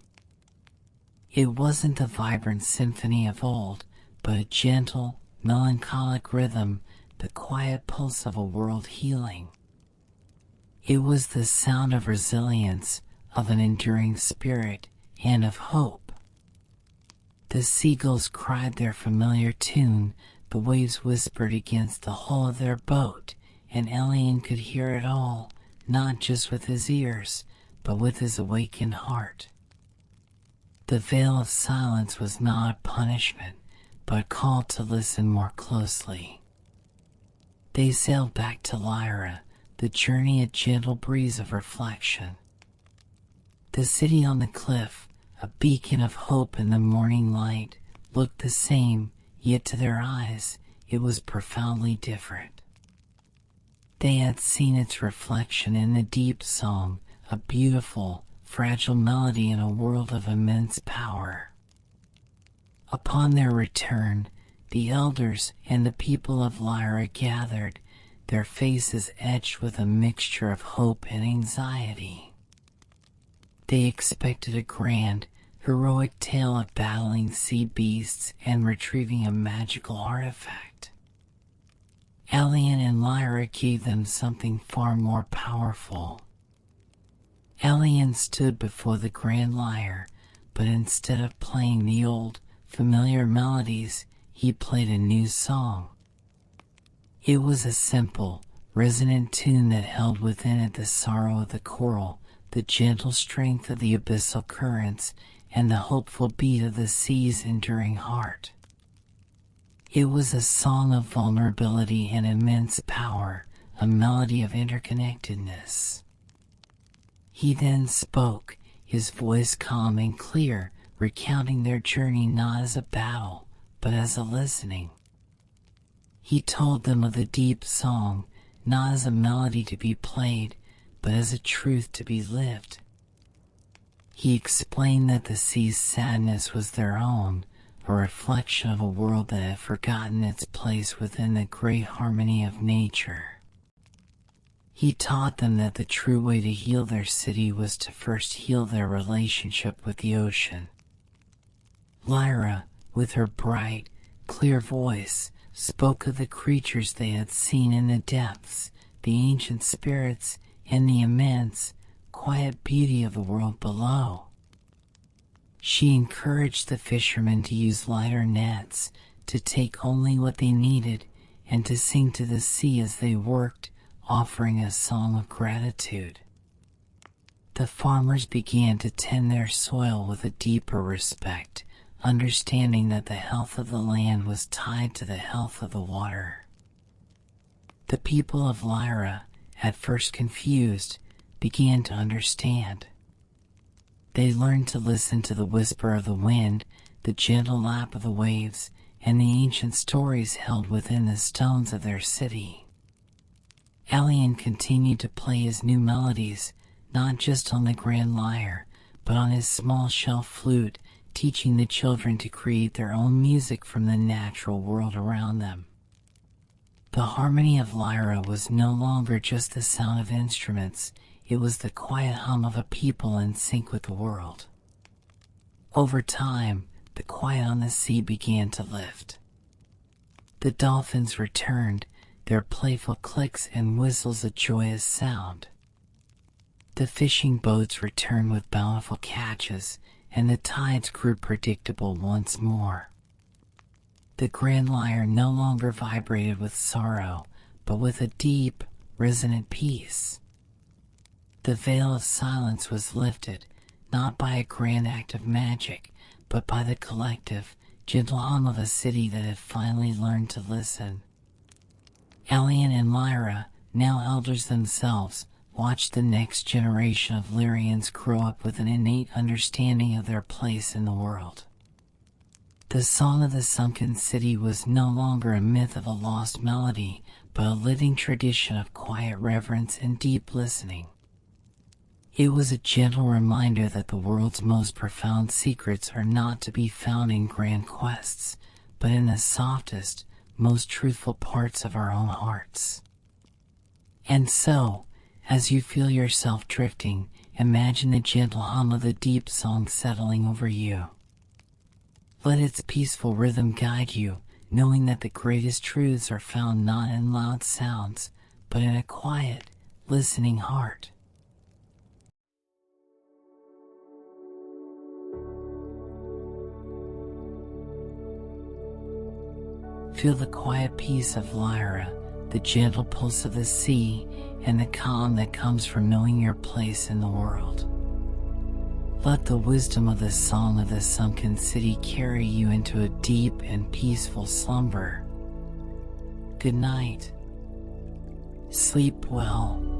It wasn't the vibrant symphony of old, but a gentle, melancholic rhythm, the quiet pulse of a world healing. It was the sound of resilience, of an enduring spirit, and of hope. The seagulls cried their familiar tune, the waves whispered against the hull of their boat, and Elian could hear it all, not just with his ears, but with his awakened heart. The veil of silence was not a punishment, but a call to listen more closely. They sailed back to Elara, the journey a gentle breeze of reflection. The city on the cliff, a beacon of hope in the morning light, looked the same, yet to their eyes, it was profoundly different. They had seen its reflection in the deep song, a beautiful, fragile melody in a world of immense power. Upon their return, the elders and the people of Elara gathered, their faces etched with a mixture of hope and anxiety. They expected a grand, heroic tale of battling sea beasts and retrieving a magical artifact. Elian and Elara gave them something far more powerful. Elian stood before the grand lyre, but instead of playing the old, familiar melodies, he played a new song. It was a simple, resonant tune that held within it the sorrow of the coral, the gentle strength of the abyssal currents, and the hopeful beat of the sea's enduring heart. It was a song of vulnerability and immense power, a melody of interconnectedness. He then spoke, his voice calm and clear, recounting their journey not as a battle, but as a listening. He told them of the deep song, not as a melody to be played, but as a truth to be lived. He explained that the sea's sadness was their own, a reflection of a world that had forgotten its place within the great harmony of nature. He taught them that the true way to heal their city was to first heal their relationship with the ocean. Elara, with her bright, clear voice, spoke of the creatures they had seen in the depths, the ancient spirits, and the immense, quiet beauty of the world below. She encouraged the fishermen to use lighter nets, to take only what they needed, and to sing to the sea as they worked, offering a song of gratitude. The farmers began to tend their soil with a deeper respect, understanding that the health of the land was tied to the health of the water. The people of Elara, at first confused, began to understand. They learned to listen to the whisper of the wind, the gentle lap of the waves, and the ancient stories held within the stones of their city. Elian continued to play his new melodies, not just on the grand lyre, but on his small shelf flute, teaching the children to create their own music from the natural world around them. The harmony of Elara was no longer just the sound of instruments, it was the quiet hum of a people in sync with the world. Over time, the quiet on the sea began to lift. The dolphins returned, their playful clicks and whistles a joyous sound. The fishing boats returned with bountiful catches, and the tides grew predictable once more. The grand lyre no longer vibrated with sorrow, but with a deep, resonant peace. The veil of silence was lifted, not by a grand act of magic, but by the collective, gentle hum of a city that had finally learned to listen. Elian and Lyra, now elders themselves, watched the next generation of Lyrians grow up with an innate understanding of their place in the world. The Song of the Sunken City was no longer a myth of a lost melody, but a living tradition of quiet reverence and deep listening. It was a gentle reminder that the world's most profound secrets are not to be found in grand quests, but in the softest, most truthful parts of our own hearts. And so, as you feel yourself drifting, imagine the gentle hum of the deep song settling over you. Let its peaceful rhythm guide you, knowing that the greatest truths are found not in loud sounds, but in a quiet, listening heart. Feel the quiet peace of Lyra, the gentle pulse of the sea, and the calm that comes from knowing your place in the world. Let the wisdom of the Song of the Sunken City carry you into a deep and peaceful slumber. Good night. Sleep well.